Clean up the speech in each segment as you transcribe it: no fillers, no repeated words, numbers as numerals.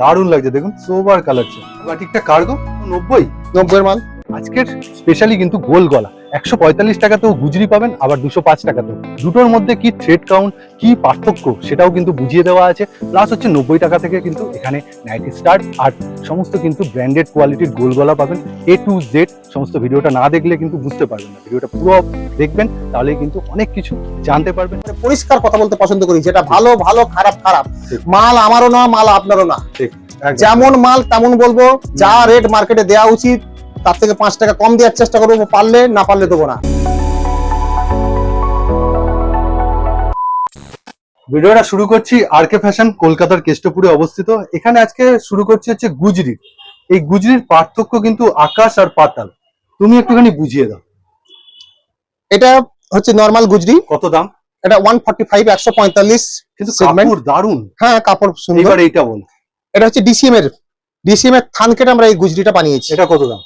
দারুণ লাগছে দেখুন, সোবার কালার বাটিকটা কার্গো 90 এর মাল। আজকের স্পেশালি কিন্তু গোল গলা 145 টাকাতেও গুজরি পাবেন, আবার 205 টাকাতেও। দুটোর মধ্যে কি থ্রেড কাউন্ট, কি পার্থক্য সেটাও কিন্তু বুঝিয়ে দেওয়া আছে। প্লাস হচ্ছে 90 টাকা থেকে কিন্তু এখানে নাইটি স্টার্ট, আর সমস্ত কিন্তু ব্র্যান্ডেড কোয়ালিটির গোল গলা পাবেন A to Z। সমস্ত ভিডিওটা না দেখলে কিন্তু বুঝতে পারবেন না, ভিডিওটা পুরো দেখবেন, তাহলে কিন্তু অনেক কিছু জানতে পারবেন। পরিষ্কার কথা বলতে পছন্দ করি, যেটা ভালো ভালো, খারাপ খারাপ। মাল আমারও না, মাল আপনারও না, যেমন মাল তেমন বলবো। যা রেট মার্কেটে দেওয়া উচিত তার থেকে 5 টাকা কম দেওয়ার চেষ্টা করবো, পারলে, না পারলে দেবো না। ভিডিওটা শুরু করছি RK ফ্যাশন, কলকাতার কেষ্টপুরে অবস্থিত। এখানে আজকে শুরু করছি হচ্ছে গুজরি। এই গুজরির পার্থক্য কিন্তু আকাশ আর পাতাল। তুমি একটুখানি বুঝিয়ে দাও। এটা হচ্ছে নরমাল গুজরি। কত দাম? এটা 145, 145 কিন্তু সেগমেন্ট। কাপড় দারুন। হ্যাঁ, কাপড় সুন্দর। এবার এইটা বল। এটা হচ্ছে ডিসিএম এর থান কেটে আমরা এই গুজরিটা বানিয়েছি। এটা কত দাম?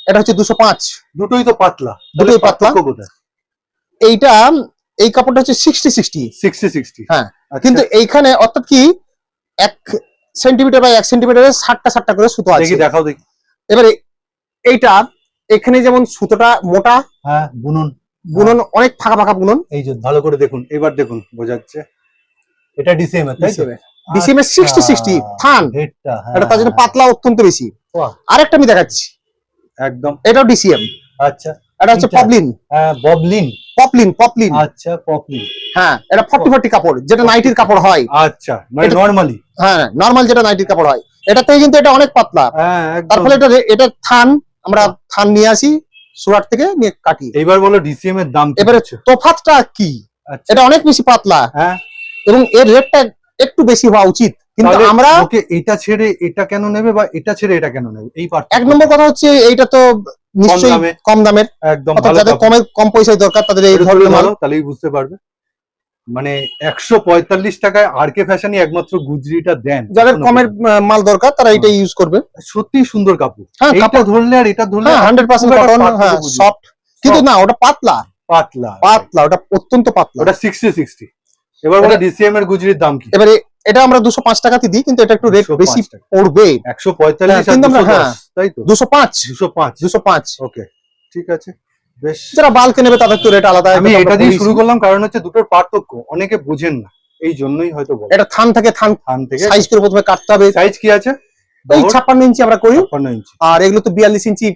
এটা হচ্ছে 205। দুটোই তো পাতলা, দুটোই পাতলা। কোথায়? এইটা, এই কাপড়টা হচ্ছে 60-60। হ্যাঁ, কিন্তু এইখানে অর্থাৎ কি 1 সেন্টিমিটার বা 1 সেন্টিমিটারে 60টা করে সুতো আছে। দেখি, দেখাও দেখি। এবারে এইটা এখানে যেমন সুতোটা মোটা, হ্যাঁ, বুনন অনেক ফাঁকা ফাঁকা বুনন। এই যে ভালো করে দেখুন, এবার দেখুন বোঝাচ্ছে। এটা ডিসিএম এর, তাই তো? ডিসিএম এর 60-60 থান। এটা তার জন্য পাতলা অত্যন্ত বেশি। আরেকটা আমি দেখাচ্ছি, একদম এটাও ডিসিএম। আচ্ছা, এটা হচ্ছে পপলিন। হ্যাঁ, পপলিন। আচ্ছা, পপলিন। হ্যাঁ, এটা 40 কাপড়, যেটা নাইটির কাপড় হয়। আচ্ছা, মানে নরমালি। হ্যাঁ, নরমাল যেটা নাইটির কাপড় হয়, এটা থেকে কিন্তু এটা অনেক পাতলা। হ্যাঁ, তার ফলে এটা থান, আমরা থান নিয়ে আসি সুরাট থেকে, নিয়ে কাটি। এইবার বলো ডিসিএম এর দাম। এবারে তফাৎটা কি? এটা অনেক বেশি পাতলা, হ্যাঁ, এবং এর রেটটা একটু বেশি হওয়া উচিত, কিন্তু আমরা ওকে এটা ছেড়ে এটা কেন নেবে, বা এটা ছেড়ে এটা কেন নেবে? এই পার্ট। 1 নম্বর কথা হচ্ছে এইটা তো নিশ্চয়ই কম দামের। একদম, যাদের কম পয়সায় দরকার তাদের এই ধরনের মাল, তাহলেই বুঝতে পারবে। মানে 145 টাকায় RK ফ্যাশনই একমাত্র গুজরিটা দেন। যাদের কমের মাল দরকার তারা এটা ইউজ করবে। সত্যি সুন্দর কাপড়। হ্যাঁ, এটা ধরলে আর এটা ধরলে 100% কটন। হ্যাঁ, সফট, কিন্তু না, ওটা পাতলা, ওটা অত্যন্ত পাতলা। ওটা 60-60। এবার বলো ডিসিএম এর গুজরির দাম কি? এবারে এটা আমরা 205 টাকাতে দিই, কিন্তু এটা একটু রেট বেশি পড়বে। 145 আর 210, তাই তো? 205। ওকে, ঠিক আছে, বেশ। যারা বাল্কে নেবে তাদের তো রেট আলাদা। আমি এটা দিয়ে শুরু করলাম কারণ হচ্ছে দুটোর পার্থক্য অনেকে বোঝেন না, এই জন্যই হয়তো বলে। এটা থান থেকে সাইজ করে প্রথমে কাটতে হবে। সাইজ কি আছে? এই 56 ইঞ্চি আমরা করি। 56 ইঞ্চি। আর এগুলো তো 42 ইঞ্চি।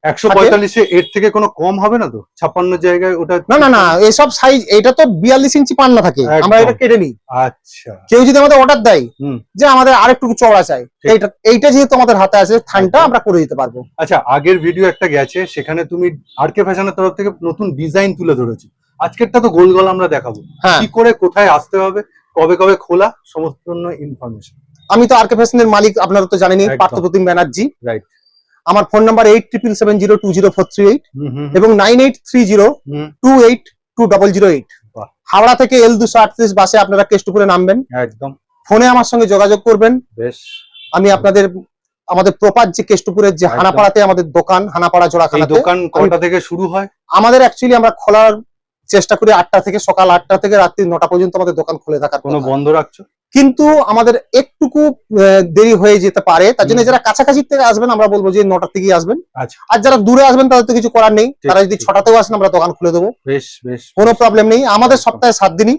145 এর থেকে কোনো কম হবে না তো? 56 জায়গায় ওটা না, এইসব সাইজ, এটা তো 42 ইঞ্চি পান্না থাকে, আমরা এটা কেটে নিই। আচ্ছা, কেউ যদি আমাদের অর্ডার দেয় যে আমাদের আরেকটু চওড়া চাই, এইটা যেহেতু আমাদের হাতে আছে, থানটা আমরা করে দিতে পারবো। আচ্ছা, আগের ভিডিও একটা গেছে, সেখানে তুমি RK ফ্যাশনের তরফ থেকে নতুন ডিজাইন তুলে ধরেছো। আজকেরটা তো গোল গলা আমরা দেখাবো। কি করে, কোথায় আসতে হবে, কবে কবে খোলা, সমস্ত ইনফরমেশন। আমি তো RK ফ্যাশনের মালিক, আপনারা তো জানেনই, পার্থপ্রতিম ব্যানার্জি। রাইট। আমার ফোন নাম্বার 8770200438 এবং 9830282008। হাওড়া থেকে L238 বাসে আপনারা কেষ্টপুরে নামবেন, একদম ফোনে আমার সঙ্গে যোগাযোগ করবেন। বেশ, আমি আমাদের প্রপার যে কেষ্টপুরের যে হানাপাড়াতে আমাদের দোকান, হানাপাড়া জোড়াখানাতে। দোকান কটা থেকে শুরু হয়? আমাদের অ্যাকচুয়ালি আমরা খোলার চেষ্টা করি 8টা থেকে, সকাল 8টা থেকে রাত্রি 9টা পর্যন্ত আমাদের দোকান খুলে থাকার। কোনো বন্ধ রাখছো? কিন্তু আমাদের একটুকু দেরি হয়ে যেতে পারে, তার জন্য যারা কাছাকাছি থেকে আসবেন আমরা বলবো যে 9টার থেকেই আসবেন। আর যারা দূরে আসবেন তাদের তো কিছু করার নেই, তারা যদি 6টাতেও আসেন আমরা দোকান খুলে দেবো। বেশ বেশ, কোনো প্রবলেম নেই। আমাদের সপ্তাহে 7 দিনই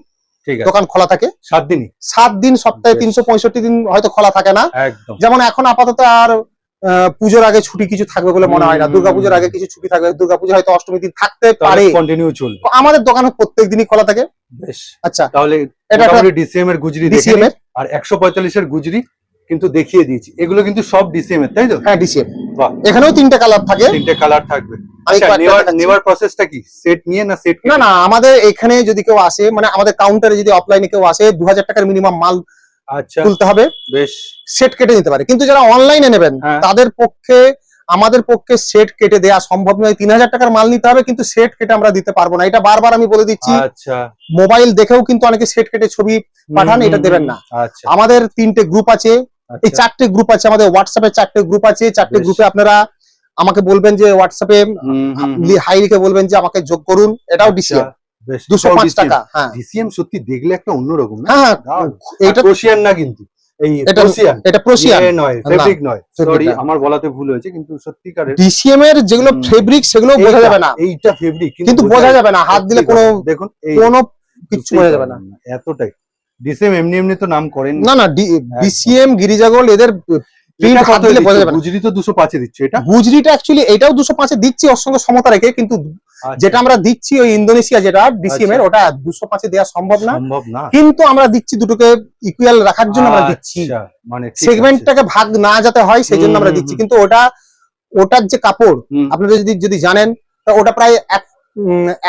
দোকান খোলা থাকে। 7 দিনই? 7 দিন সপ্তাহে, 365 দিন হয়তো খোলা থাকে না। যেমন এখন আপাতত আর পুজোর আগে ছুটি কিছু থাকবে বলে মনে হয় না। দুর্গাপুজোর আগে কিছু ছুটি থাকবে, দুর্গাপুজো হয়তো অষ্টমী দিন থাকতে পারে। কন্টিনিউ চলবে। আমাদের দোকান প্রত্যেক দিনই খোলা থাকে। বেশ, আচ্ছা, তাহলে এটা ডিসিএম এর গুজরি দেখে নিন। আর 145 এর গুজরি কিন্তু দেখিয়ে দিয়েছি, এগুলো কিন্তু সব ডিসিএম এর, তাই তো? হ্যাঁ, ডিসিএম। এখানেও 3টে কালার থাকে। 3টে কালার থাকবে। নেওয়ার প্রসেসটা কি? সেট নিয়ে না সেট? না, আমাদের এখানে যদি কেউ আসে, মানে আমাদের কাউন্টারে যদি অফলাইনে কেউ আসে, 2000 টাকার মিনিমাম মাল তুলতে হবে। বেশ, সেট কেটে নিতে পারে। কিন্তু যারা অনলাইনে নেবেন তাদের পক্ষে, আমাদের পক্ষে সেট কেটে দেওয়া সম্ভব নয়। 3000 টাকার মাল নিতে হবে, কিন্তু সেট কেটে আমরা দিতে পারবো না, এটা বারবার আমি বলে দিচ্ছি। আচ্ছা, মোবাইল দেখেও কিন্তু অনেকে সেট কেটে ছবি পাঠান, এটা দেবেন না। আচ্ছা, আমাদের 3টে গ্রুপ আছে, এই 4টে গ্রুপ আছে আমাদের। হোয়াটসঅ্যাপে 4টে গ্রুপ আছে। 4টে গ্রুপে আপনারা আমাকে বলবেন যে হোয়াটসঅ্যাপে হাই লিখে বলবেন যে আমাকে যোগ করুন। এটাও ডিসিএম, 205 টাকা। হ্যাঁ, ডিসিএম সত্যি দেখলে একটা অন্যরকম না? হ্যাঁ, এটা কোশিয়ান না কিন্তু, এই এটা প্রোসিয়ান এটা প্রোসিয়ান নয়, ফেব্রিক নয়, সরি আমার বলাতে ভুল হয়েছে, কিন্তু সত্যিকারের ডিসিএম এর যেগুলো ফেব্রিক সেগুলো বোঝা যাবে না, এইটা ফেব্রিক কিন্তু বোঝা যাবে না, হাত দিলে কোনো দেখুন কোনো কিছু বোঝা যাবে না। এতটাই ডিসিএম এমনি এমনি তো নাম করেন না না, ডিসিএম গিরিজা গোল্ড এদের প্রিন্ট হাত দিলে বোঝা যাবে না। গুজরি তো 205 এ দিচ্ছে, এটা গুজরিটা অ্যাকচুয়ালি এটাও 205 এ দিচ্ছি ওর সঙ্গে সমতা রেখে, কিন্তু যেটা আমরা দিচ্ছি ওই ইন্দোনেশিয়া যেটা ডিসিএম এর ওটা 205 এ দেওয়া সম্ভব না, কিন্তু আমরা দিচ্ছি দুটোকে ইকুয়াল রাখার জন্য আমরা দিচ্ছি, মানে সেগমেন্টটাকে ভাগ না যাতে হয় সেই জন্য আমরা দিচ্ছি। কিন্তু ওটার যে কাপড় আপনারা যদি জানেন, তা ওটা প্রায়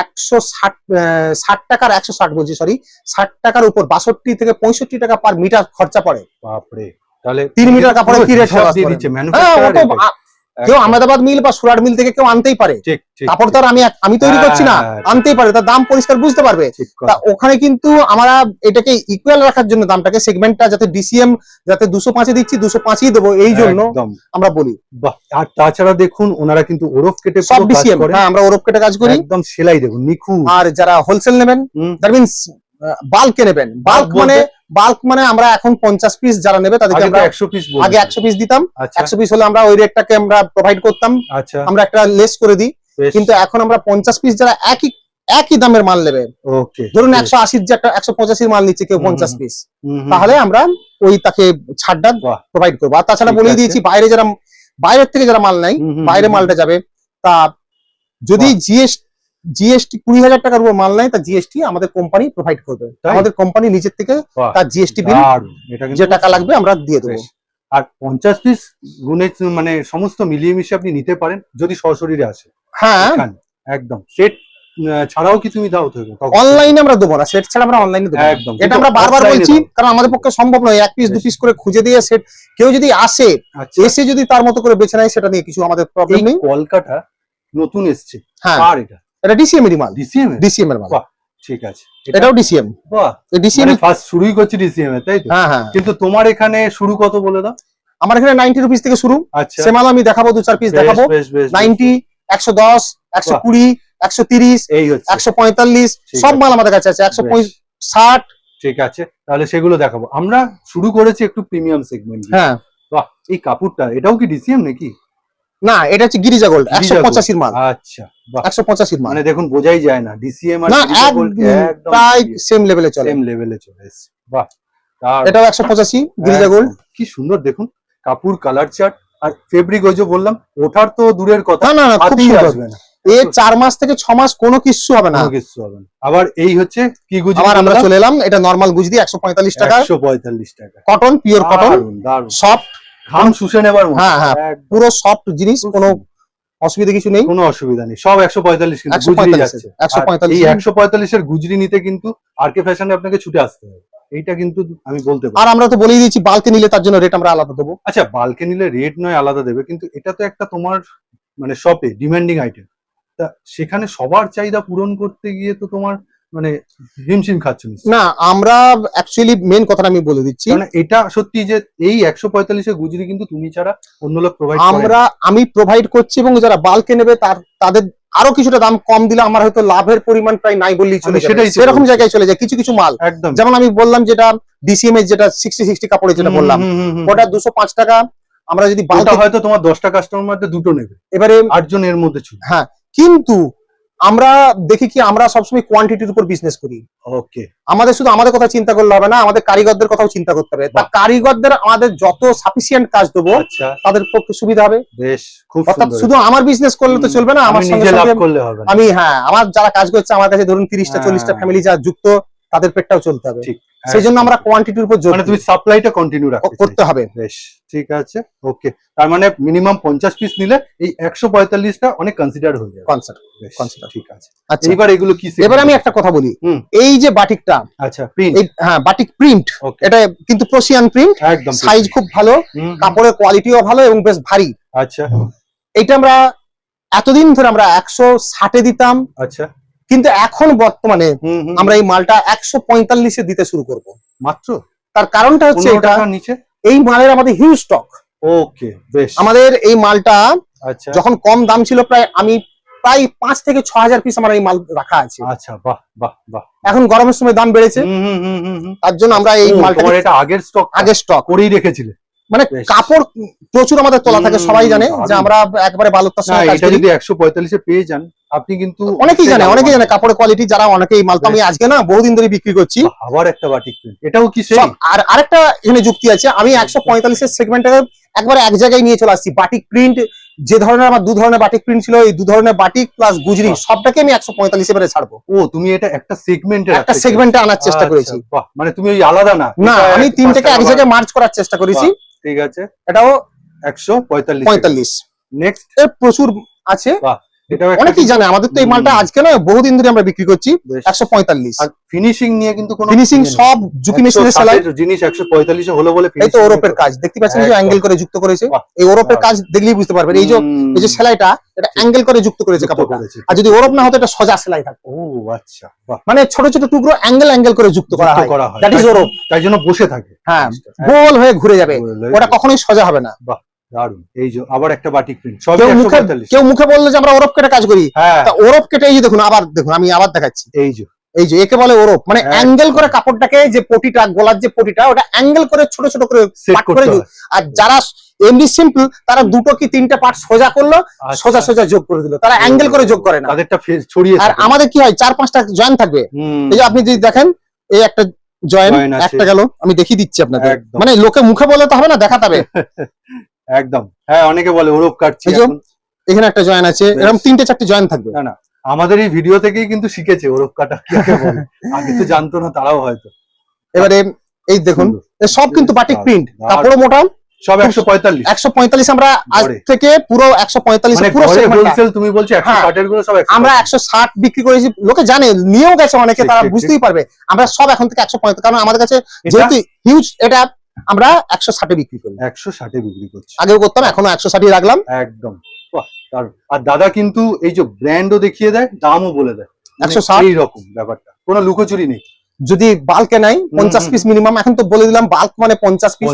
160 টাকার 160 বলছি সরি 60 টাকার উপর 62 থেকে 65 টাকা পার মিটার খরচা পড়ে। বাপরে, তাহলে 3 মিটার কাপড়ে কি রেট হবে দিয়ে দিচ্ছে কেউ আহমেদাবাদ মিল বা সুরাট মিল থেকে কেউ আনতেই পারে, কাপড় তো আর আমি তৈরি করছি না, আনতেই পারে, তার দাম পরিষ্কার বুঝতে পারবে। তা ওখানে কিন্তু আমরা এটাকে ইকুয়াল রাখার জন্য দামটাকে সেগমেন্টটা যাতে ডিসিএম যাতে 205 এ দিচ্ছি 205ই দেবো এই জন্য আমরা বলি। আর তাছাড়া দেখুন ওনারা কিন্তু ওরফ কেটে সব ডিসিএম, হ্যাঁ আমরা ওরফ কেটে কাজ করি, একদম সেলাই দেখুন নিখুঁত। আর যারা হোলসেল নেবেন দ্যাট মিন্স বাল্কে নেবেন, বাল্ক মানে আমরা এখন 50 পিস যারা নেবে তাদেরকে আমরা 100 পিস আগে 100 পিস দিতাম, 100 পিস হলে আমরা ওই রেটটাকে আমরা প্রোভাইড করতাম, আমরা একটা লেস করে দিই, কিন্তু এখন আমরা 50 পিস যারা একই দামের মাল নেবে, ধরুন 180 যে একটা 185 মাল নিচ্ছে কেউ 50 পিস, তাহলে আমরা ওই তাকে ছাড়টা প্রোভাইড করবো। আর তাছাড়া বলেই দিয়েছি বাইরের থেকে যারা মাল নেয়, বাইরে মালটা যাবে, তা যদি জিএসটি 20,000 টাকার উপর মাল নেয় তা জিএসটি আমাদের কোম্পানি প্রোভাইড করবে, আমাদের কোম্পানি নিজের থেকে তার জিএসটি বিল যে টাকা লাগবে আমরা দিয়ে দেবো। আর 50 পিস গুণে মানে সমস্ত মিলিয়ে মিশিয়ে আপনি নিতে পারেন যদি সরাসরি আসে। হ্যাঁ একদম, সেট ছাড়াও কি তুমি দাও? অনলাইনে আমরা দেবো না, সেট ছাড়া আমরা অনলাইনে দেবো একদম, এটা আমরা বারবার বলছি, কারণ আমাদের পক্ষে সম্ভব নয় 1 পিস 2 পিস করে খুঁজে দিয়ে সেট কেউ যদি আসে এসে যদি তার মতো করে বেছে নেয় সেটা নিয়ে কিছু আমাদের প্রবলেম নেই। কলকাতা নতুন এসছে, হ্যাঁ এটা ডিসিএম এর মাল, ডিসিএম এর মাল, ঠিক আছে, এটাও ডিসিএম। বাহ, এই ডিসিএম ফার্স্ট শুরুই করছি ডিসিএম এর, তাই তো? হ্যাঁ হ্যাঁ। কিন্তু তোমার এখানে শুরু কত বলে দাও? আমার এখানে 90 রুপিস থেকে শুরু, আচ্ছা সে মাল আমি দেখাবো 2-4 পিস দেখাবো, 90 110 120 130 এই হচ্ছে 145 সব মাল আমাদের কাছে আছে, 160। ঠিক আছে, তাহলে সেগুলো দেখাবো। আমরা শুরু করেছি একটু প্রিমিয়াম সেগমেন্ট। হ্যাঁ বাহ, এই কাপড়টা এটাও কি ডিসিএম নাকি? না, এটা হচ্ছে গিরিজা গোল্ড 185 এর মাল। আচ্ছা, 185 এর মাল, মানে দেখুন বোঝাই যায় না ডিসিএম আর গিরিজা গোল্ড একদম প্রায় সেম লেভেলে চলে, চলে এসেছে। বাহ, এটাও 185 গিরিজা গোল্ড, কি সুন্দর দেখুন কাপড়, কালার চার্ট আর ফেব্রিক। ওই যে বললাম ওঠার তো দূরের কথা, না না খুব সুন্দর, এই 4 মাস থেকে 6 মাস কোনো কিছু হবে না, আবার এই হচ্ছে কি গুজরি, আবার আমরা চলে এলাম, এটা নরমাল গুজরি 145 টাকা, 145 টাকা, কটন, পিওর কটন, সফট, ঘাম শুষে নেবার মতো, হ্যাঁ হ্যাঁ পুরো সফট জিনিস, কোনো অসুবিধা কিছু নেই, কোনো অসুবিধা নেই, সব 145 কিন্তু গুজরি যাচ্ছে। 145 এই 145 এর গুজরি নিতে কিন্তু আরকে ফ্যাশনে আপনাকে ছুটে আসতে হবে, এইটা কিন্তু আমি বলতে পারি। আর আমরা তো বলেই দিয়েছি বাল্কে নিলে তার জন্য রেট আমরা আলাদা দেবো। আচ্ছা, বাল্কে নিলে রেট নয় আলাদা দেবে, কিন্তু এটা তো একটা তোমার মানে শপে ডিমান্ডিং আইটেম, তা সেখানে সবার চাহিদা পূরণ করতে গিয়ে তো তোমার মানে হিমশিম খাচ্ছ না। আমরা অ্যাকচুয়ালি মেন কথাটা আমি বলে দিচ্ছি, মানে এটা সত্যি যে এই 145 এর গুজরি কিন্তু তুমি ছাড়া অন্য লোক প্রোভাইড করে, আমি প্রোভাইড করছি, এবং যারা বাল্কে নেবে তাদের আরো কিছুটা দাম কম দিলে আমার হয়তো লাভের পরিমাণ প্রায় নাই বললেই চলে যায়, সেরকম জায়গায় চলে যায় কিছু কিছু মাল। একদম, যেমন আমি বললাম যেটা ডিসিএম এর যেটা 60 কাপড়ের যেটা বললাম, ওটা 205 টাকা, আমরা যদি বাল্কে হয়তো তোমার 10টা কাস্টমার মধ্যে দুটো নেবে, এবারে 8 জন এর মধ্যে ছিল। হ্যাঁ, কিন্তু আমরা দেখি কি আমরা সবসময় কোয়ান্টিটির উপর বিজনেস করি। ওকে, আমাদের শুধু আমাদের কথা চিন্তা করলে হবে না, আমাদের কারিগরদের কথাও চিন্তা করতে হবে। তা কারিগরদের আমাদের যত সাফিসিয়েন্ট কাজ দেবো তাদের পক্ষে সুবিধা হবে। বেশ, খুব অর্থাৎ শুধু আমার বিজনেস করলে তো চলবে না, আমার সঙ্গে সঙ্গে আমি আমার যারা কাজ করছে আমার কাছে ধরুন 30টা 40টা ফ্যামিলি যা যুক্ত, তাদের পেটটাও চলতে হবে। সেই জন্য আমরা কোয়ান্টিটির উপর জোর, মানে তুমি সাপ্লাইটা কন্টিনিউ করতে হবে। বেশ, ঠিক আছে, ওকে। তার মানে মিনিমাম 50 পিস নিলে এই 145টা অনেক কনসিডার হয়ে যাবে। কনসিডার, ঠিক আছে। আচ্ছা, এবার এগুলো কি? এবার আমি একটা কথা বলি, এই যে বাটিকটা, আচ্ছা প্রিন্ট, হ্যাঁ বাটিক প্রিন্ট, এটা কিন্তু প্রোসিয়ান প্রিন্ট, একদম সাইজ খুব ভালো, কাপড়ের কোয়ালিটিও ভালো এবং বেশ ভারী। আচ্ছা, এটা আমরা এতদিন ধরে আমরা 160 এ দিতাম, আচ্ছা, কিন্তু এখন বর্তমানে আমরা এই মালটা 145 এ দিতে শুরু করব মাত্র। তার কারণটা হচ্ছে এটা নিচে এই মালের আমাদের হিউজ স্টক। ওকে, বেশ। আমাদের এই মালটা আচ্ছা যখন কম দাম ছিল, প্রায় আমি প্রায় 5 থেকে 6,000 পিস আমার এই মাল রাখা আছে। আচ্ছা, বাহ বাহ বাহ। এখন গরমের সময় দাম বেড়েছে, তার জন্য আমরা এই মালটা, এটা আগের স্টক করেই রেখেছিলে। মানে কাপড় প্রচুর আমাদের তোলা থাকে, সবাই জানে যে আমরা একবারে বালুতার সঙ্গে কাজ করি। যদি 145 এ পেয়ে যান আপনি কিন্তু অনেকেই জানে কাপড়ের কোয়ালিটি, যারা অনেকে এই মালটা আমি আজকে না বহুদিন ধরে বিক্রি করছি। আবার একটা বাটিক প্রিন্ট, এটাও কি সেই? আর আরেকটা এখানে যুক্তি আছে, আমি 145 এর সেগমেন্টে একবারে এক জায়গায় নিয়ে চলে আসছি। বাটিক প্রিন্ট যে ধরনের, আমার 2 ধরনের বাটিক প্রিন্ট ছিল, এই 2 ধরনের বাটিক প্লাস গুজরি সবটাকে আমি 145 এবারে ছাড়বো। ও, তুমি এটা একটা সেগমেন্টে আনার চেষ্টা করেছি। বাহ, মানে তুমি ওই আলাদা না, আমি তিনটাকে এক জায়গায় মার্জ করার চেষ্টা করেছি। ঠিক আছে, এটাও 145। নেক্সট এর প্রচুর আছে, অনেকেই জানে। আমাদের তো এই মালটা আজকে না বহুদিন ধরে আমরা বিক্রি করছি 145। আর ফিনিশিং নিয়ে কিন্তু কোনো ফিনিশিং সব জুকি মেশিনের সেলাই জিনিস 145 এ হলো বলে। এই তো ওরপের কাজ দেখতে পাচ্ছেন, যে অ্যাঙ্গেল করে যুক্ত করেছে। এই ওরপের কাজ দেখলেই বুঝতে পারবেন, এই যে সেলাইটা এটা অ্যাঙ্গেল করে যুক্ত করেছে কাপড়টা। আর যদি ওরপ না হতো এটা সোজা সেলাই থাকতো। ও আচ্ছা, বাহ। মানে ছোট ছোট টুকরো অ্যাঙ্গেল করে যুক্ত করা হয়, দ্যাট ইজ ওরপ। তাই জন্য বসে থাকে, হ্যাঁ, গোল হয়ে ঘুরে যাবে, ওটা কখনোই সোজা হবে না। বাহ, দারুন। এই যে আবার একটা বাটিক প্রিন্ট, কেউ মুখে বললো যে আমরা ওরপ কেটে কাজ করি, তা ওরপ কেটে এই যে দেখুন, আমি আবার দেখাচ্ছি। এই যে একে বলে ওরপ, মানে অ্যাঙ্গেল করে কাপড়টাকে, যে পটিটা, গলার যে পটিটা, ওটা অ্যাঙ্গেল করে ছোট ছোট করে পাট করে। আর যারা এমনি সিম্পল, তারা 2 কি 3টে পার্ট সোজা করলো, সোজা সোজা যোগ করে দিল, তারা অ্যাঙ্গেল করে যোগ করে না, তাদেরটা ছড়িয়ে। আর আমাদের কি হয়, 4-5টা জয়েন্ট থাকবে। এই যে আপনি যদি দেখেন, এই একটা জয়েন্ট, একটা গেল, আমি দেখিয়ে দিচ্ছি আপনাদের, মানে লোকে মুখে বলে তো হবে না, দেখাতে হবে। একদম, হ্যাঁ, অনেকে বলে ওরপ কাটছি। এখানে একটা জয়েন্ট আছে, এরকম 3-4টে জয়েন্ট থাকবে। না, আমাদের এই ভিডিও থেকেই কিন্তু শিখেছে ওরপ কাটা কাকে বলে, আগে তো জানতো না তারাও হয়তো। এবারে এই দেখুন, সব কিন্তু বাটিক প্রিন্ট, কাপড় মোটা, সব 145 আমরা আজ থেকে পুরো 145 পুরো হোলসেল। তুমি বলছো 160 এর গুলো সব আমরা 160 বিক্রি করেছি, লোকে জানে, নিয়েও গেছে অনেকে, তারা বুঝতেই পারবে। আমরা সব এখন থেকে 145, কারণ আমাদের কাছে যেহেতু হিউজ, এটা আমরা 160 এ বিক্রি করি। 160 এ বিক্রি করছি, আগেও করতাম, এখনো 160 রাখলাম। একদম। আর দাদা কিন্তু এই যে ব্র্যান্ডও দেখিয়ে দেয়, দামও বলে দেয়, 160 এইরকম ব্যাপারটা, কোনো লুকোচুরি নেই। যদি বাল্কে নাই 50 পিস মিনিমাম, এখন তো বলে দিলাম বাল্ক মানে 50 পিস।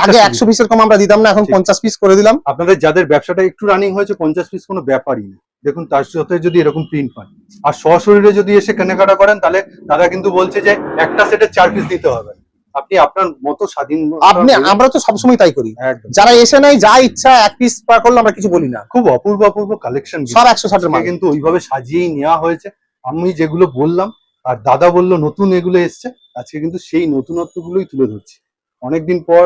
আগে 100 পিসের কম আমরা দিতাম না, এখন 50 পিস করে দিলাম। আপনাদের যাদের ব্যবসাটা একটু রানিং হয়েছে, 50 পিস কোনো ব্যাপারই না। দেখুন, তার সাথে যদি এরকম প্রিন্ট পান, আর সশরীরে যদি এসে কেনাকাটা করেন, তাহলে দাদা কিন্তু বলছে যে একটা সেটে 4 পিস দিতে হবে। আপনি আপনার মতো স্বাধীন, আমরা তো সবসময় তাই করি। যারা এসে নাই, যা ইচ্ছা 1 পিস পার করলে আমরা কিছু বলি না। খুব অপূর্ব অপূর্ব কালেকশন, সব 160 এর মাল কিন্তু ওইভাবে সাজিয়েই নেওয়া হয়েছে। আমি যেগুলো বললাম, আর দাদা বললো নতুন এগুলো এসছে, আজকে কিন্তু সেই নতুনত্ব গুলোই তুলে ধরছি। অনেকদিন পর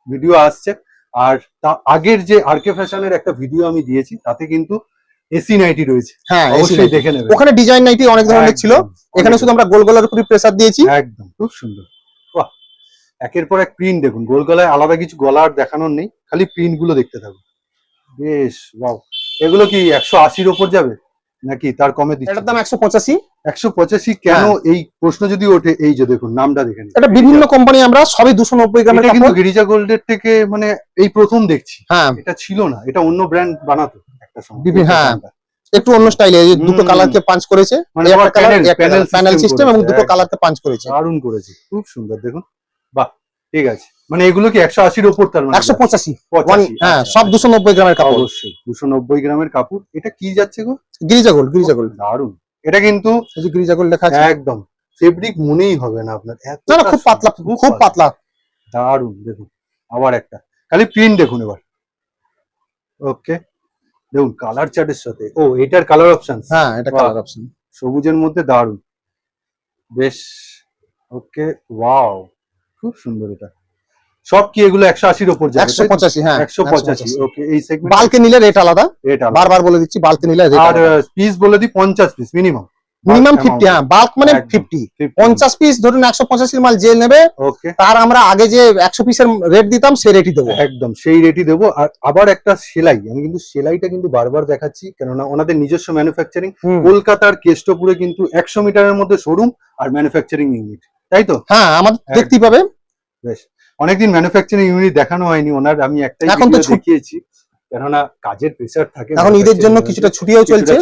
ভিডিও আসছে। আর তা আগের যে আরকে ফ্যাশনের একটা ভিডিও আমি দিয়েছি, তাতে কিন্তু এসি নাইটি রয়েছে, হ্যাঁ অবশ্যই দেখে নেবেন। ওখানে ডিজাইন নাইটি অনেক ধরনের ছিল, এখানে শুধু আমরা গোল গলার উপরে প্রেসার দিয়েছি। একদম, খুব সুন্দর। বাহ, একের পর এক প্রিন্ট দেখুন, গোল গলায় আলাদা কিছু গলার দেখানোর নেই, খালি প্রিন্ট গুলো দেখতে থাকুন। বেশ, ওয়াও। এগুলো কি 180-র উপর যাবে নাকি তার কমে দিচ্ছে? এটার দাম 185। 185 কেন এই প্রশ্ন যদি ওঠে, এই যে দেখুন নামটা দেখেন, এটা বিভিন্ন কোম্পানি, আমরা সবই 290 গ্রামের কাপড়। কিন্তু গিরিজা গোল্ডের থেকে মানে এই প্রথম দেখছি। হ্যাঁ, এটা ছিল না, এটা অন্য ব্র্যান্ড বানাতো একটা সময়। হ্যাঁ, একটু অন্য স্টাইলে, দুটো কালারকে পাঞ্চ করেছে, মানে একটা কালার, প্যানেল সিস্টেম, এবং দুটো কালারকে পাঞ্চ করেছে, দারুণ করেছে, খুব সুন্দর। দেখুন, বাহ, ঠিক আছে। মানে এগুলো কি 180-র উপর? তার মানে 185, হ্যাঁ, সব 290 গ্রামের কাপড়। অবশ্যই 290 গ্রামের কাপড়। এটা কি যাচ্ছে গো? গিরিজা গোল্ড। দারুণ। এটা কিন্তু এই যে গিরিজা গোল্ড লেখা আছে, একদম ফেব্রিক মনেই হবে না আপনার, এত খুব পাতলা, খুব পাতলা, দারুণ। দেখুন, আবার একটা, খালি প্রিন্ট দেখুন এবার। ওকে, দেখুন কালার চার্টের সাথে, ও এটার কালার অপশন, হ্যাঁ, এটা কালার অপশন, সবুজের মধ্যে, দারুণ, বেশ। ওকে, ওয়াও, খুব সুন্দর। এটা সব কি এগুলো 180-র উপর যাবে? 185, হ্যাঁ, 185। ওকে, এই সেগমেন্ট বাল্কে নিলে রেট আলাদা, বারবার বলে দিচ্ছি, বাল্কে নিলে রেট আর পিস বলে দি 50 পিস মিনিমাম 50, হ্যাঁ, বাল্ক মানে 50। 50 পিস ধরুন 185 মাল যে নেবে, ওকে, তার আমরা আগে যে 100 পিসের রেট দিতাম সেই রেটই দেবো, একদম সেই রেটই দেবো। আর আবার একটা সেলাই, আমি কিন্তু সেলাইটা কিন্তু বারবার দেখাচ্ছি, কেননা ওনাদের নিজস্ব ম্যানুফ্যাকচারিং, কলকাতার কেষ্টপুরে কিন্তু 100 মিটারের মধ্যে শোরুম আর ম্যানুফ্যাকচারিং ইউনিট, তাই তো? হ্যাঁ, আমাদের দেখতেই পাবে। বেশ, অনেকদিন ম্যানুফ্যাকচারিং ইউনিট দেখানো হয়নি ওনার, আমি একটাই এখন তো দেখিয়েছি, কেননা কাজের প্রেসার থাকে। এখন ঈদের জন্য কিছুটা ছুটিও চলছে,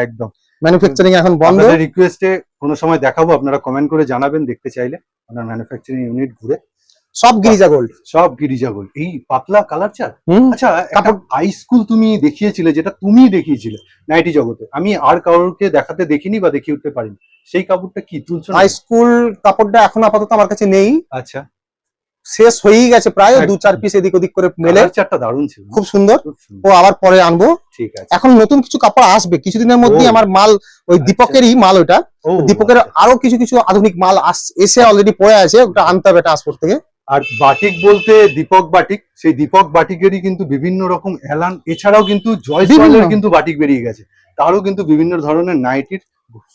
একদম। ম্যানুফ্যাকচারিং এখন বন্ধ। আপনাদের রিকোয়েস্টে কোনো সময় দেখাবো, আপনারা কমেন্ট করে জানাবেন দেখতে চাইলে ওনার ম্যানুফ্যাকচারিং ইউনিট ঘুরে। সব গিরিজা গোল্ড। সব গিরিজা গোল্ড, এই পাতলা কালার চার। হুম, আচ্ছা, একটা হাই স্কুল তুমি দেখিয়েছিলে, যেটা তুমি দেখিয়েছিলে নাইটি জগতে, আমি আর কাউকে দেখাতে দেখিনি বা দেখিয়ে উঠতে পারিনি, সেই কাপড়টা কি তুলছো? হাই স্কুল কাপড়টা এখন আপাতত আমার কাছে নেই, আচ্ছা, শেষ হয়েই গেছে প্রায়, একদম। 2-4 পিস এদিক ওদিক করে মেলে। কালার চারটা দারুণ ছিল, খুব সুন্দর। খুব সুন্দর। ও আবার পরে আনবো, ঠিক আছে। এখন নতুন কিছু কাপড় আসবে কিছুদিনের মধ্যেই। ও। আমার মাল ওই আচ্ছা। দীপকেরই মাল, ওটা ও, দীপকের আচ্ছা। আরো কিছু কিছু আধুনিক মাল এসে অলরেডি পড়ে আছে, ওটা আনতে হবে ট্রান্সপোর্ট থেকে। আর বাটিক বলতে দীপক বাটিক, সেই দীপক বাটিকেরই কিন্তু বিভিন্ন রকম এলান, এছাড়াও কিন্তু জয়সওয়ালের কিন্তু বাটিক বেরিয়ে গেছে, তারও কিন্তু বিভিন্ন ধরনের নাইটির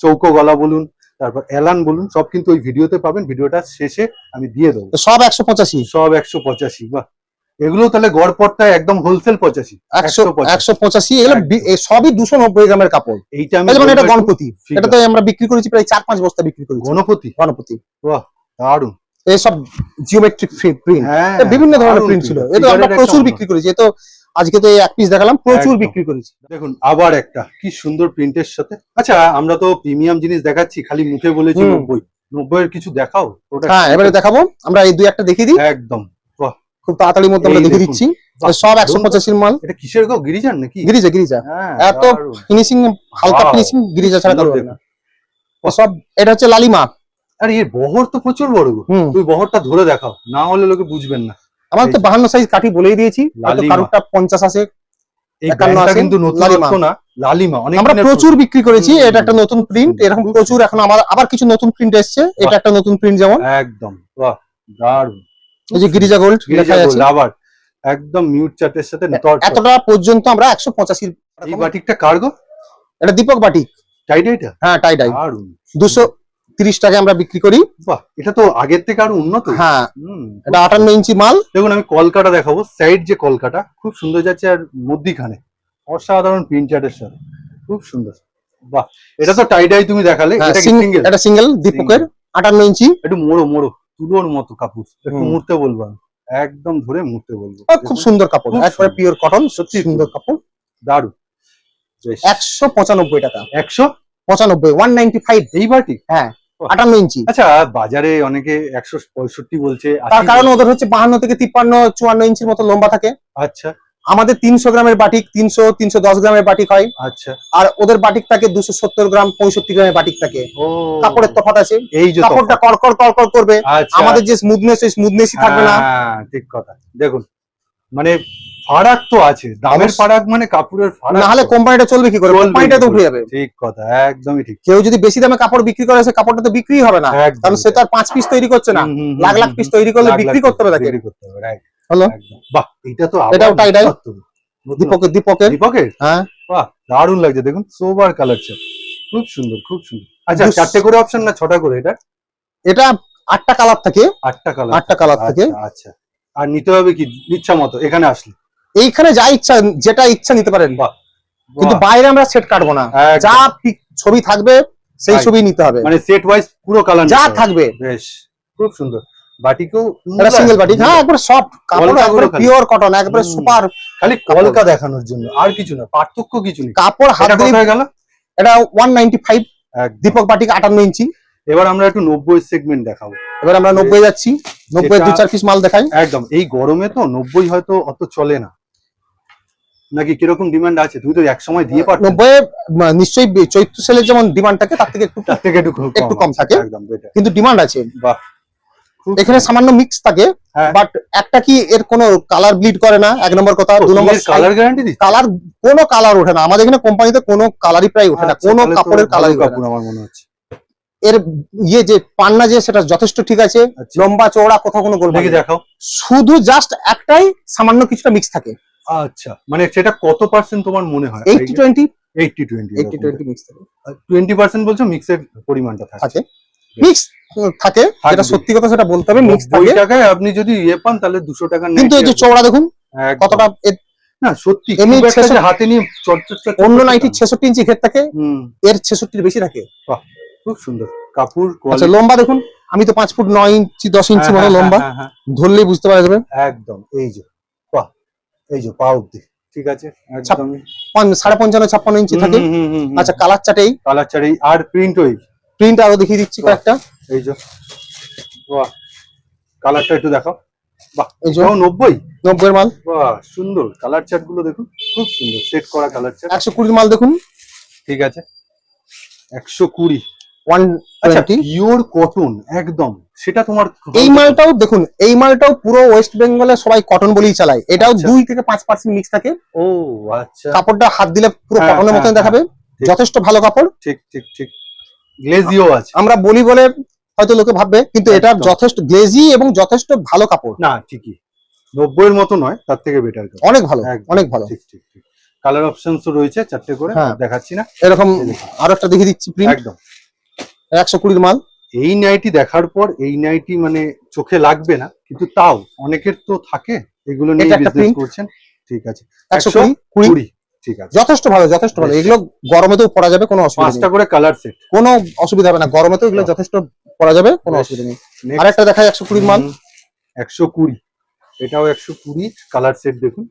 চৌকো গলা বলুন, তারপর এলান বলুন, সব কিন্তু ওই ভিডিওতে পাবেন, ভিডিওটা শেষে আমি দিয়ে দেবো। সব 185, সব 185। বাহ, এগুলো তাহলে গড়পড়টায় একদম হোলসেল 85। 185 এগুলো সবই 290 গ্রামের কাপড়। এইটা আমি যেমন এটা বলবো গণপতি, ঠিক এটা তো আমরা বিক্রি করেছি প্রায় 4-5 বস্তা বিক্রি করেছি। গণপতি, গণপতি, বাহ দারুন। এইসব জিওমেট্রিক প্রিন্ট, হ্যাঁ, বিভিন্ন ধরনের দারুণ প্রিন্ট ছিল, print। এটা আমরা ফিগারের প্রচুর একটা বিক্রি করেছি। তো আজকে তো এই এক পিস দেখালাম, প্রচুর একদম। বিক্রি করেছি। দেখুন আবার একটা কি সুন্দর প্রিন্টের সাথে। আচ্ছা, আমরা তো প্রিমিয়াম জিনিস দেখাচ্ছি, খালি মুখে বলেছি 90, 90 এর কিছু দেখাও। হ্যাঁ, এবারে দেখাবো, আমরা এই দুই একটা দেখিয়ে দিই একদম। বাহ, খুব তাড়াতাড়ির মধ্যে আমরা এই দেখিয়ে দেখুন। দিচ্ছি। বাহ, সব দারুণ তো। 185 মাল। এটা কিসের গো, গিরিজার নাকি? গিরিজা, গিরিজা, হ্যাঁ, এত দারুণ। ফিনিশিং, হালকা Wow, ফিনিশিং গিরিজা ছাড়া সুন্দর করবে দেখুন। না। তো সব এটা হচ্ছে লালিমা। আরে এর বহর তো প্রচুর বড় গো, হুম, তুই বহরটা ধরে দেখাও, না হলে লোকে বুঝবেন না। আমার তো এই যে। 52 সাইজ কাঠি বলেই দিয়েছি, হয়তো লালিমা। কারুরটা 50 আছে, এই 51 ব্র্যান্ডটা আছে। কিন্তু নতুনত্ব না, লালিমা অনেক আমরা দিনের প্রচুর বিক্রি করেছি। হুম, এটা একটা নতুন খুব প্রিন্ট, সুন্দর, এরকম খুব প্রচুর সুন্দর। এখন আবার কিছু নতুন প্রিন্ট এসছে। এটা একটা নতুন প্রিন্ট, যেমন একদম, বাহ দারুণ। এই যে গিরিজা গোল্ড লেখা আছে, আবার একদম মিউট চার্টের সাথে এতটা পর্যন্ত আমরা 185। এই বাটিকটা কার্গো, এটা দীপক বাটিক, টাই ডাইটা, হ্যাঁ টাই ডাই, দারুণ। 230 টাকায় আমরা বিক্রি করি। বাহ, এটা তো আগের থেকে আরো উন্নত। হ্যাঁ, হুম, এটা 58 ইঞ্চি মাল। দেখুন আমি কলকাটা দেখাবো, সাইড যে কলকাটা খুব সুন্দর যাচ্ছে, আর মধ্যিখানে অসাধারণ প্রিন্ট চার্টের সাথে খুব সুন্দর। বাহ, এটা তো টাই ডাই তুমি দেখালে, এটা কি সিঙ্গেল? এটা সিঙ্গেল দীপকের 58 ইঞ্চি। একটু মোড়ো মোড়ো তুলোর মতো কাপড়, একটু হুম। মুড়তে বলবো আমি, একদম ধরে মুড়তে বলবো। খুব সুন্দর কাপড়, খুব একবারে সুন্দর। পিওর কটন, সত্যি সুন্দর কাপড়। দারুণ। বেশ। 195 টাকা, 195, 195। এই বাটি। হ্যাঁ, 58 ইঞ্চি। আচ্ছা, বাজারে অনেকে 165 বলছে, তার 80 কারণ বলছে। ওদের হচ্ছে 52 থেকে 53-54 ইঞ্চির মতো লম্বা থাকে। আচ্ছা আমাদের 300 গ্রামের বাটিক, 300-310 গ্রামের বাটিক হয়, আচ্ছা। আর ওদের বাটিক থাকে 270 গ্রাম, 65 গ্রামের বাটিক থাকে। ও, কাপড়ের তফাৎ আছে, এই যে কাপড়টা তফাৎ। কড়কড় করবে, আচ্ছা, আমাদের যে স্মুথনেস, ওই স্মুথনেসই থাকবে না। হ্যাঁ, ঠিক কথা। দেখুন মানে ফারাক তো আছে, দামের ফারাক মানে কাপড়ের ফারাক, না হলে কোম্পানিটা চলবে কি করে? চলবে কোম্পানিটা কি তো করে? উঠে যাবে। ঠিক কথা, একদমই ঠিক। কেউ যদি বেশি দামে কাপড় বিক্রি করে, সে কাপড়টা তো বিক্রি হবে না, একদম। কারণ সে তো আর 5 পিস তৈরি করছে না, লাখ লাখ পিস তৈরি করলে বিক্রি করতে হবে তাকে। বিক্রি করতে হবে, right, হলো একদম। বাহ, এটা তো আবার এটাও টাই ডাই, নতুন। দীপকের। দীপকের, হ্যাঁ, বাহ দারুণ লাগছে, দেখুন সোবার কালার চার, খুব সুন্দর, খুব সুন্দর। আচ্ছা, 200 4টে করে অপশন না 6টা করে? এটা 8টা কালার থাকে, 8টা কালার, 8টা কালার থাকে। আচ্ছা, আর নিতে হবে কি ইচ্ছা মতো এখানে আসলে? এইখানে যা ইচ্ছা, যেটা ইচ্ছা নিতে পারেন, বাহ, কিন্তু বাইরে আমরা সেট কাটবো না, একদম। যা ছবি থাকবে সেই Right. ছবি নিতে হবে, মানে সেট ওয়াইজ পুরো কালার যা থাকবে। বেশ, খুব সুন্দর। বাটিকেও এটা সিঙ্গেল বাটিক, হ্যাঁ একবার সফট কাপড়, কলকা একবারে গুলো খালি। পিওর কটন, একবারে হুম। সুপার খালি কলকা দেখানোর জন্য, আর কিছু না, পার্থক্য কিছু নেই। কাপড় হাত এটা দিয়ে। কোথায় গেল? এটা 195, একদম। দীপক বাটিক 58 ইঞ্চি। এবার আমরা একটু 90 সেগমেন্ট দেখাবো। এবার আমরা 90 যাচ্ছি, 90 এটা- 2-4 পিস মাল দেখাই। একদম, এই গরমে তো 90 হয়তো অত চলে না, নাকি কিরকম ডিমান্ড আছে? তুমি তো এক সময় দিয়ে পারতে। 90 নিশ্চয়ই চৈত্র সেলের যেমন ডিমান্ড থাকে, তার থেকে একটু তার থেকে একটু কম থাকে, একদম better। কিন্তু ডিমান্ড আছে। বাহ, খুব এখানে সামান্য মিক্স থাকে, হ্যাঁ। বাট একটা কি এর কোনো কালার ব্লিড করে না, এক নম্বর কথা। 2 নম্বর কালার গ্যারান্টি দিচ্ছে? কালার, কোনো কালার ওঠে না আমাদের এখানে, কোম্পানিতে কোনো কালারই প্রায় ওঠে না, আচ্ছা, কোনো তাহলে তো কাপড়ের ভালো কালারই ওঠে কাপড় না। আমার মনে হচ্ছে। এর ইয়ে যে পান্না যে, সেটা যথেষ্ট ঠিক আছে, আচ্ছা। লম্বা চওড়া, কোথাও কোনো গোলমাল দেখি নেই। দেখাও। শুধু জাস্ট একটাই সামান্য কিছুটা মিক্স থাকে, আচ্ছা, মানে সেটা কত পার্সেন্ট তোমার মনে হয়? 80-20, 80-20 মিক্স থাকে। 20% বলছো মিক্সের পরিমাণটা থাকে? থাকে মিক্স থাকে, যেটা সত্যি কথা সেটা বলতে হবে, মিক্স থাকে। 90 টাকায় আপনি যদি ইয়ে পান, তাহলে 200 টাকা নেয়। কিন্তু এই যে চওড়া দেখুন কতটা, না সত্যি, এমনি খুব একটা যে 66 হাতে নিয়ে চটচট অন্য নাইটি 66 ইঞ্চি ঘের থাকে, হুম, এর 66 বেশি থাকে। বাহ, খুব সুন্দর কাপড় আচ্ছা, কোয়ালিটি। লম্বা দেখুন, আমি তো 5 ফুট 9 ইঞ্চি 10 ইঞ্চি মতো লম্বা, ধরলেই বুঝতে পারা যাবে। একদম, এই যে বাহ, এই যে পা অব্দি, ঠিক আছে, একদম 55-56 ইঞ্চি থাকে। আচ্ছা, কালার চাটেই, কালার চারি আর প্রিন্ট, ওই প্রিন্ট আরো দেখিয়ে দিচ্ছি কয়েকটা। এই যে বাহ, কালারটা একটু দেখাও। বাহ, এই যে এটাও 90? 90 মাল। বাহ, সুন্দর কালার চার্ট গুলো দেখুন, খুব সুন্দর সেট করা কালার চার্ট। 120 মাল দেখুন, ঠিক আছে, 120। আচ্ছা, 120। পিওর কটন একদম, সেটা তোমার এই মালটাও দেখুন, এই মালটাও পুরো ওয়েস্ট বেঙ্গলে সবাই কটন বলেই চালায়। এটাও আচ্ছা। 2 থেকে 5% মিক্স থাকে। ও আচ্ছা, কাপড়টা হাত দিলে পুরো হ্যাঁ, কটনের মতন হ্যাঁ, দেখাবে, ঠিক। যথেষ্ট ভালো কাপড়। ঠিক ঠিক ঠিক, গ্লেজিও আছে। আমরা বলি বলে হয়তো লোকে ভাববে, কিন্তু এটা একদম। যথেষ্ট গ্লেজি এবং যথেষ্ট ভালো কাপড়। না ঠিকই, 90 এর মতো নয়, তার থেকে বেটার। অনেক ভালো, অনেক ভালো। ঠিক ঠিক ঠিক। কালার অপশনসও রয়েছে 4টে করে, হ্যাঁ। দেখাচ্ছি না। এরকম আরো একটা দেখিয়ে দিচ্ছি প্রিন্ট, একদম 120 মাল। এই নাইটি দেখার পর এই নাইটি মানে চোখে লাগবে না, কিন্তু তাও অনেকের তো থাকে, এগুলো নিয়ে এটা একটা বিজনেস print। করছেন। ঠিক আছে, 120 ঠিক আছে। যথেষ্ট ভালো, যথেষ্ট ভালো। বেশ। এগুলো গরমেতেও পরা যাবে, কোনো অসুবিধা 5টা নেই, করে কালার সেট, কোনো অসুবিধা হবে না। গরমেতেও এগুলো বাহ। যথেষ্ট পরা যাবে, কোনো বেশ। অসুবিধা নেই। Next, আরেকটা দেখাই 120 মাল। 120, এটাও 120 কালার সেট দেখুন,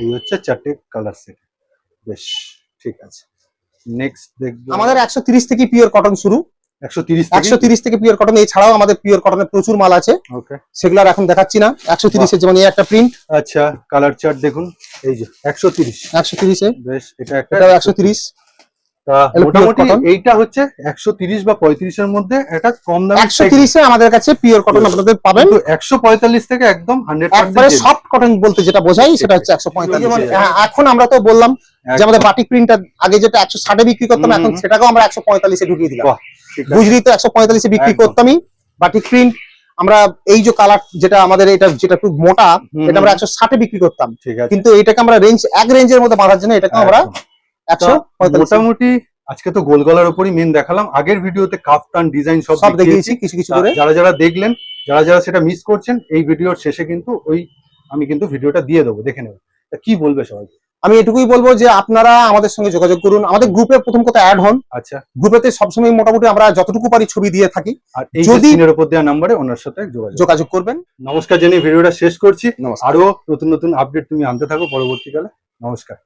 এই হচ্ছে 4টে কালার সেট। বেশ, ঠিক আছে। নেক্সট দেখবো আমাদের 130 থেকে পিওর কটন শুরু, 130 130 থেকে পিওর কটন। এছাড়াও আমাদের পিওর কটনের প্রচুর মাল আছে, ওকে। সেগুলো আর এখন দেখাচ্ছি না। 130 এর যেমন এই একটা প্রিন্ট, আচ্ছা, কালার চার্ট দেখুন, এই যে 130। 130 এ বেশ, এটা একটা এটাও 130। তা এটা pure মোটামুটি cotton। এইটা হচ্ছে 130 বা 35 এর মধ্যে একটা কম দামি 130 এ আমাদের কাছে পিওর কটন আপনাদের পাবেন। কিন্তু 145 থেকে একদম 100% একবারে সফট কটন বলতে যেটা বোঝাই সেটা হচ্ছে 145। যেমন এখন আমরা তো বললাম যে আমাদের বাটিক প্রিন্টটা আগে যেটা 160 এ বিক্রি করতাম, এখন সেটাকেও আমরা 145 এ ঢুকিয়ে দিলাম। গুজরি তো 145 এ বিক্রি করতামই, বাটিক প্রিন্ট আমরা এই যে কালার যেটা আমাদের এটা যেটা একটু মোটা, এটা আমরা 160 এ বিক্রি করতাম, ঠিক আছে। কিন্তু এটাকে আমরা রেঞ্জের মধ্যে বাঁধার জন্য এটাকে আমরা 145। মোটামুটি আজকে তো গোল গলার উপরই মেন দেখালাম, আগের ভিডিওতে কাফতান ডিজাইন সব দেখিয়েছি কিছু কিছু করে। যারা যারা দেখলেন, যারা যারা সেটা মিস করছেন, এই ভিডিওর শেষে কিন্তু আমি কিন্তু ভিডিওটা দিয়ে দেবো, দেখে নেবেন। তা কি বলবে সবাই? আমি এটুকুই বলবো যে আপনারা আমাদের সঙ্গে যোগাযোগ করুন, আমাদের গ্রুপে প্রথম কথা অ্যাড হন। আচ্ছা, গ্রুপেতে সবসময় মোটামুটি আমরা যতটুকু পারি ছবি দিয়ে থাকি, আর এই যদি স্ক্রিনের উপর দেওয়া নম্বরে ওনার সাথে যোগাযোগ করবেন। নমস্কার জানিয়ে ভিডিওটা শেষ করছি। নমস্কার। আরো নতুন নতুন আপডেট তুমি আনতে থাকো পরবর্তীকালে। নমস্কার।